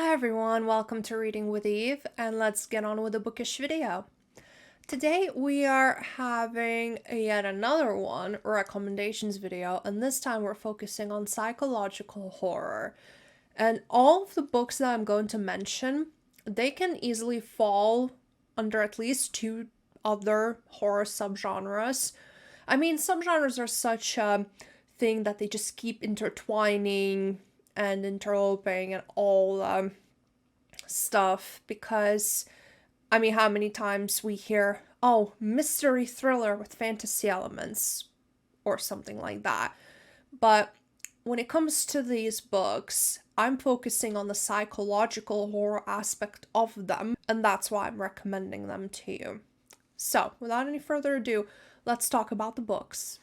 Hi everyone, welcome to Reading with Eve, and let's get on with the bookish video. Today we are having yet another recommendations video, and this time we're focusing on psychological horror. And all of the books that I'm going to mention, they can easily fall under at least two other horror subgenres. I mean, subgenres are such a thing that they just keep intertwining and interloping and all stuff because, I mean, how many times we hear, oh, mystery thriller with fantasy elements or something like that. But when it comes to these books, I'm focusing on the psychological horror aspect of them, and that's why I'm recommending them to you. So, without any further ado, let's talk about the books.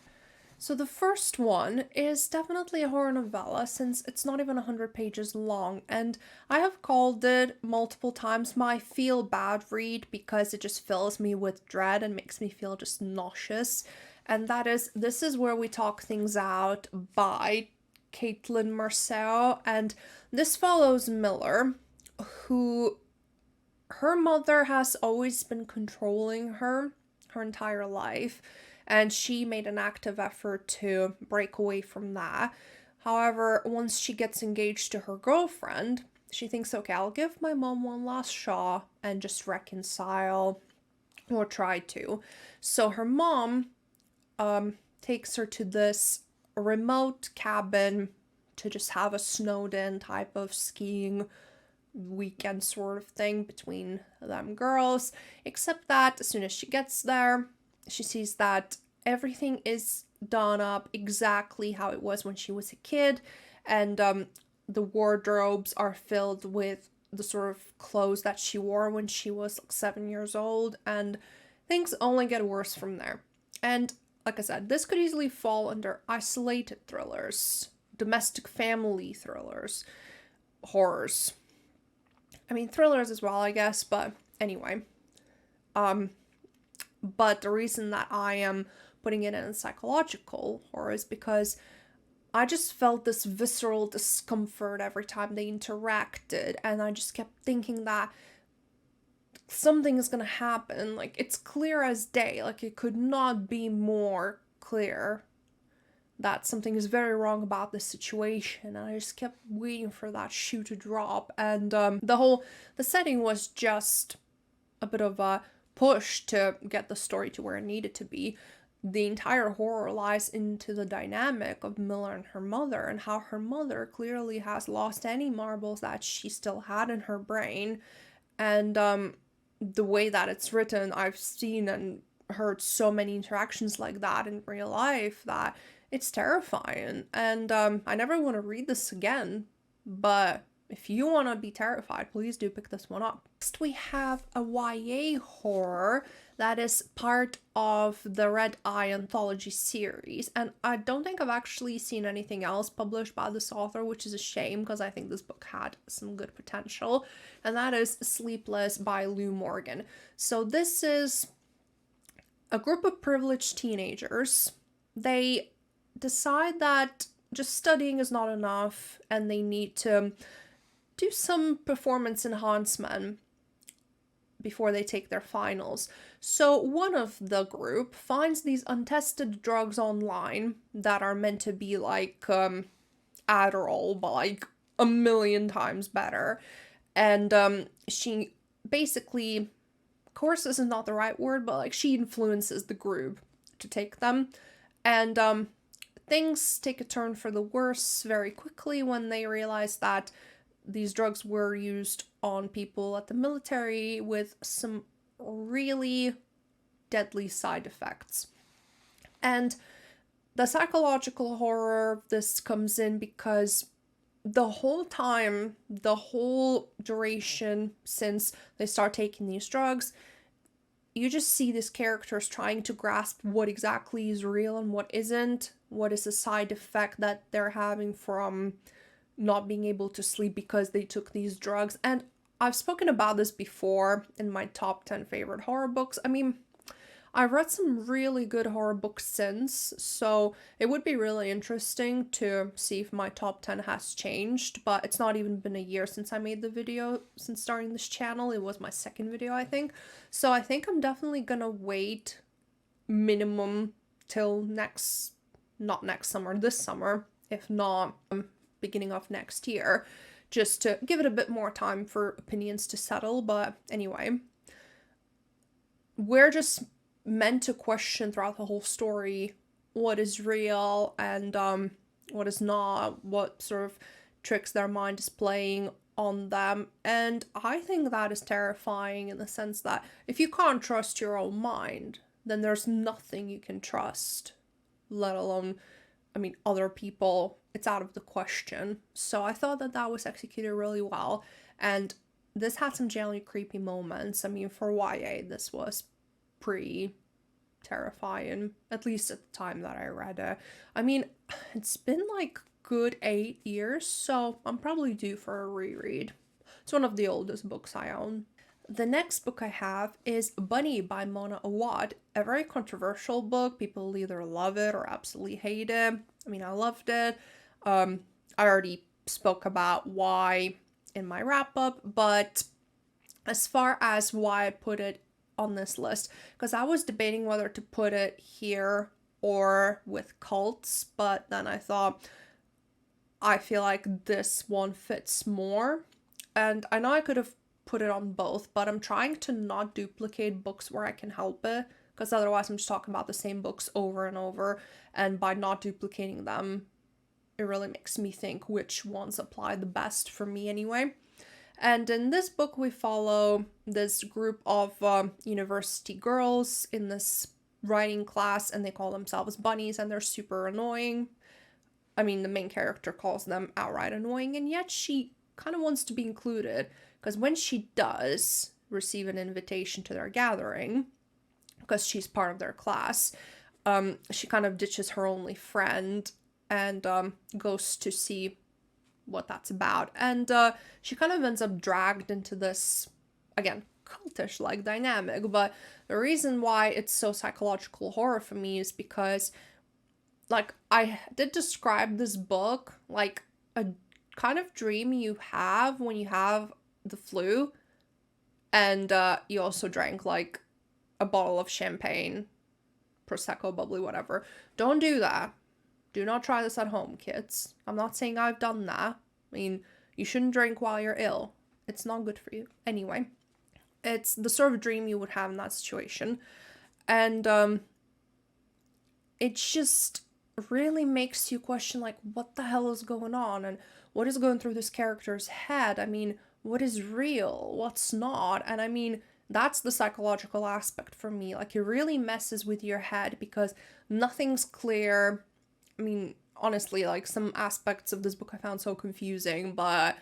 So the first one is definitely a horror novella since it's not even 100 pages long, and I have called it multiple times my feel bad read because it just fills me with dread and makes me feel just nauseous. And that is This Is Where We Talk Things Out by Caitlin Marceau, and this follows Miller, who her mother has always been controlling her entire life, and she made an active effort to break away from that. However, once she gets engaged to her girlfriend, she thinks, okay, I'll give my mom one last shot and just reconcile, or try to. So her mom takes her to this remote cabin to just have a snowed in type of skiing weekend sort of thing between them girls, except that as soon as she gets there, she sees that everything is done up exactly how it was when she was a kid, and the wardrobes are filled with the sort of clothes that she wore when she was like 7 years old, and things only get worse from there. And like I said, this could easily fall under isolated thrillers, domestic family thrillers, horrors. I mean, thrillers as well, I guess, but anyway. But the reason that I am putting it in psychological horror is because I just felt this visceral discomfort every time they interacted, and I just kept thinking that something is gonna happen. Like, it's clear as day, like, it could not be more clear that something is very wrong about this situation, and I just kept waiting for that shoe to drop. And the setting was just a bit of a push to get the story to where it needed to be. The entire horror lies into the dynamic of Miller and her mother, and how her mother clearly has lost any marbles that she still had in her brain. And the way that it's written, I've seen and heard so many interactions like that in real life that it's terrifying. And I never want to read this again, but if you want to be terrified, please do pick this one up. Next, we have a YA horror that is part of the Red Eye anthology series, and I don't think I've actually seen anything else published by this author, which is a shame because I think this book had some good potential, and that is Sleepless by Lou Morgan. So this is a group of privileged teenagers. They decide that just studying is not enough and they need to do some performance enhancement before they take their finals. So one of the group finds these untested drugs online that are meant to be like Adderall, but like a million times better. And she basically, courses is not the right word, but like she influences the group to take them. And things take a turn for the worse very quickly when they realize that these drugs were used on people at the military with some really deadly side effects. And the psychological horror of this comes in because the whole time, the whole duration since they start taking these drugs, you just see these characters trying to grasp what exactly is real and what isn't, what is a side effect that they're having from not being able to sleep because they took these drugs. And I've spoken about this before in my top 10 favorite horror books. I mean, I've read some really good horror books since, so it would be really interesting to see if my top 10 has changed, but it's not even been a year since I made the video, since starting this channel. It was my second video, I think. So I think I'm definitely gonna wait minimum till not next summer, this summer, if not beginning of next year, just to give it a bit more time for opinions to settle. But anyway, we're just meant to question throughout the whole story what is real and what is not, what sort of tricks their mind is playing on them. And I think that is terrifying in the sense that if you can't trust your own mind, then there's nothing you can trust, let alone, I mean, other people. It's out of the question. So I thought that that was executed really well. And this had some genuinely creepy moments. I mean, for YA, this was pretty terrifying, at least at the time that I read it. I mean, it's been like good 8 years, so I'm probably due for a reread. It's one of the oldest books I own. The next book I have is Bunny by Mona Awad, a very controversial book. People either love it or absolutely hate it. I mean, I loved it. I already spoke about why in my wrap-up, but as far as why I put it on this list, because I was debating whether to put it here or with cults, but then I thought I feel like this one fits more. And I know I could have put it on both, but I'm trying to not duplicate books where I can help it, because otherwise I'm just talking about the same books over and over, and by not duplicating them, it really makes me think which ones apply the best for me anyway. And in this book, we follow this group of university girls in this writing class, and they call themselves bunnies, and they're super annoying. I mean, the main character calls them outright annoying, and yet she kind of wants to be included, because when she does receive an invitation to their gathering, because she's part of their class, she kind of ditches her only friend and goes to see what that's about. And she kind of ends up dragged into this, again, cultish-like dynamic. But the reason why it's so psychological horror for me is because, like, I did describe this book like a kind of dream you have when you have the flu and you also drank like a bottle of champagne, Prosecco, bubbly, whatever. Don't do that. Do not try this at home, kids. I'm not saying I've done that. I mean, you shouldn't drink while you're ill. It's not good for you. Anyway, it's the sort of dream you would have in that situation. And it just really makes you question, like, what the hell is going on? And what is going through this character's head? I mean, what is real? What's not? And I mean, that's the psychological aspect for me. Like, it really messes with your head because nothing's clear. I mean, honestly, like, some aspects of this book I found so confusing, but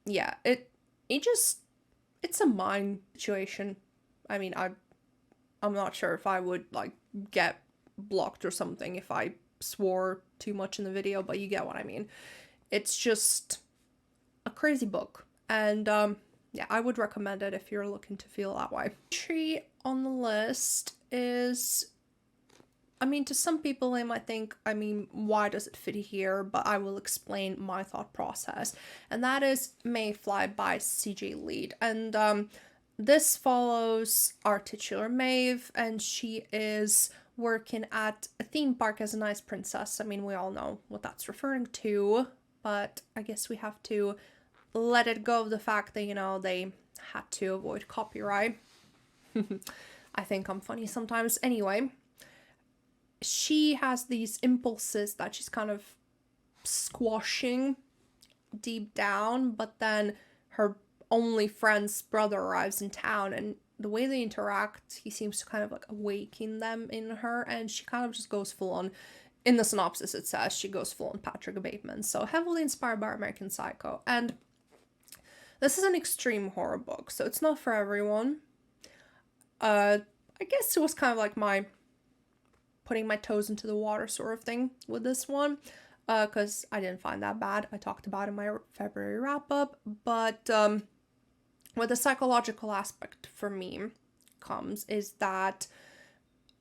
yeah, it's a mind situation. I mean, I'm not sure if I would, like, get blocked or something if I swore too much in the video, but you get what I mean. It's just a crazy book, and yeah, I would recommend it if you're looking to feel that way. Entry on the list is, I mean, to some people they might think, I mean, why does it fit here? But I will explain my thought process. And that is Mayfly by CJ Lead. And this follows our titular Maeve, and she is working at a theme park as a nice princess. I mean, we all know what that's referring to, but I guess we have to let it go of the fact that, you know, they had to avoid copyright. I think I'm funny sometimes. Anyway, she has these impulses that she's kind of squashing deep down, but then her only friend's brother arrives in town, and the way they interact, he seems to kind of like awaken them in her, and she kind of just goes full on, in the synopsis it says, she goes full on Patrick Bateman, so heavily inspired by American Psycho. And this is an extreme horror book, so it's not for everyone. I guess it was kind of like my putting my toes into the water sort of thing with this one, because I didn't find that bad. I talked about it in my February wrap-up, but where the psychological aspect for me comes is that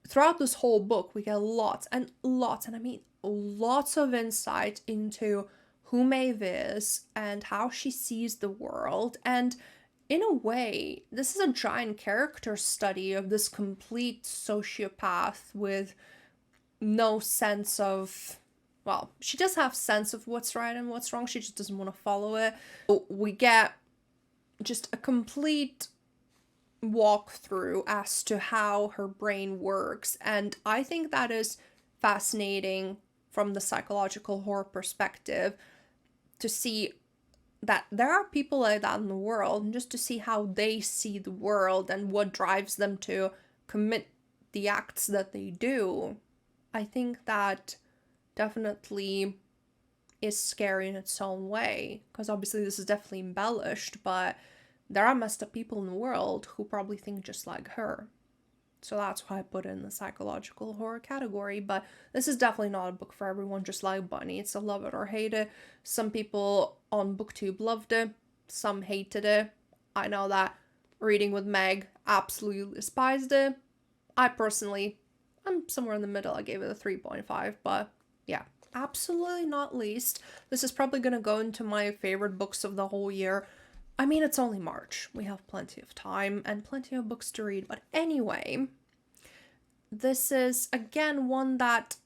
throughout this whole book, we get lots and lots, and I mean lots of insight into who Maeve is and how she sees the world. And in a way, this is a giant character study of this complete sociopath with no sense of, well, she does have sense of what's right and what's wrong. She just doesn't want to follow it. We get just a complete walkthrough as to how her brain works. And I think that is fascinating from the psychological horror perspective, to see that there are people like that in the world, and just to see how they see the world and what drives them to commit the acts that they do. I think that definitely is scary in its own way, because obviously this is definitely embellished, but there are messed up people in the world who probably think just like her. So that's why I put it in the psychological horror category. But this is definitely not a book for everyone, just like Bunny. It's a love it or hate it. Some people on booktube loved it, some hated it. I know that Reading with Meg absolutely despised it. I personally, I'm somewhere in the middle. I gave it a 3.5, but yeah, absolutely not least. This is probably going to go into my favorite books of the whole year. I mean, it's only March. We have plenty of time and plenty of books to read. But anyway, this is, again, one that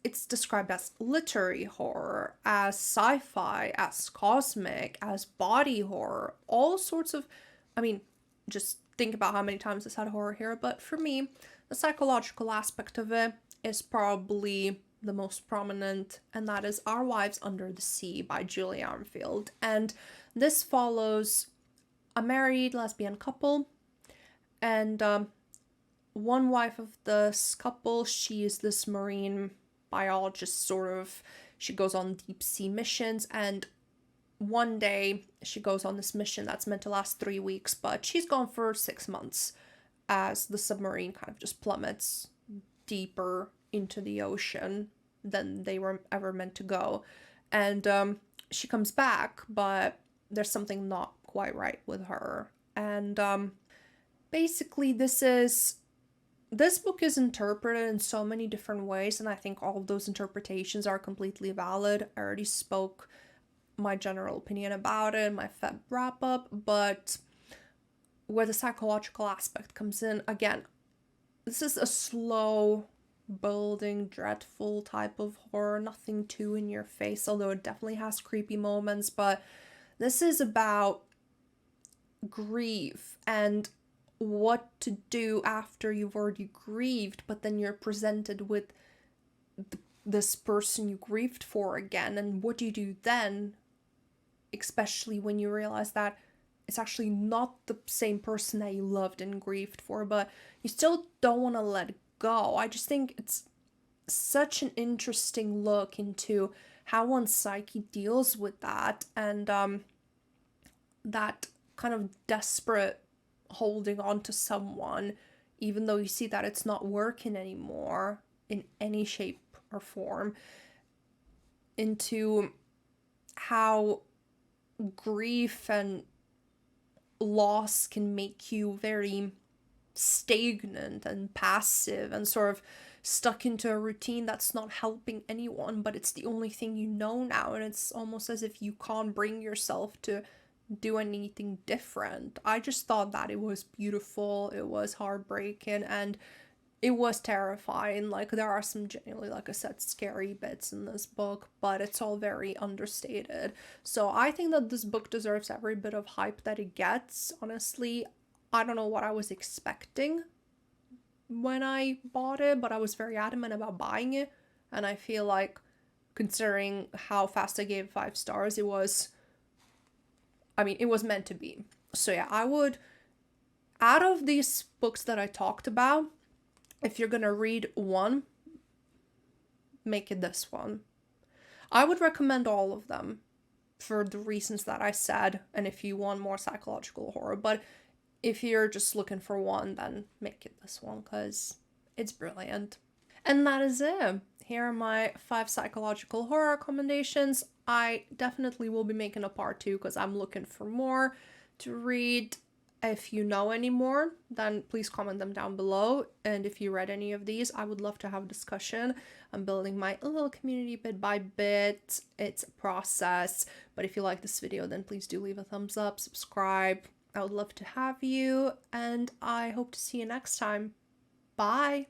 it's described as literary horror, as sci-fi, as cosmic, as body horror, all sorts of, I mean, just think about how many times it's had horror here. But for me, the psychological aspect of it is probably the most prominent, and that is Our Wives Under the Sea by Julie Armfield. And this follows a married lesbian couple, and one wife of this couple, she is this marine biologist, sort of. She goes on deep sea missions, and one day she goes on this mission that's meant to last 3 weeks, but she's gone for 6 months as the submarine kind of just plummets deeper into the ocean than they were ever meant to go. And she comes back, but there's something not quite right with her. And basically this book is interpreted in so many different ways, and I think all of those interpretations are completely valid. I already spoke my general opinion about it in my Feb wrap up, but where the psychological aspect comes in, again, this is a slow building, dreadful type of horror, nothing too in your face, although it definitely has creepy moments. But this is about grief and what to do after you've already grieved, but then you're presented with this person you grieved for again, and what do you do then, especially when you realize that it's actually not the same person that you loved and grieved for, but you still don't want to let go. I just think it's such an interesting look into how one's psyche deals with that, and that kind of desperate holding on to someone even though you see that it's not working anymore in any shape or form, into how grief and loss can make you very stagnant and passive and sort of stuck into a routine that's not helping anyone, but it's the only thing you know now, and it's almost as if you can't bring yourself to do anything different. I just thought that it was beautiful, it was heartbreaking, and it was terrifying. Like, there are some genuinely, like I said, scary bits in this book, but it's all very understated. So I think that this book deserves every bit of hype that it gets. Honestly, I don't know what I was expecting when I bought it, but I was very adamant about buying it, and I feel like, considering how fast I gave 5 stars, it was meant to be. So yeah, I would, out of these books that I talked about, if you're gonna read one, make it this one. I would recommend all of them for the reasons that I said, and if you want more psychological horror, but if you're just looking for one, then make it this one, because it's brilliant. And that is it. Here are my 5 psychological horror recommendations. I definitely will be making a part 2 because I'm looking for more to read. If you know any more, then please comment them down below. And if you read any of these, I would love to have a discussion. I'm building my little community bit by bit. It's a process. But if you like this video, then please do leave a thumbs up, subscribe. I would love to have you, and I hope to see you next time. Bye!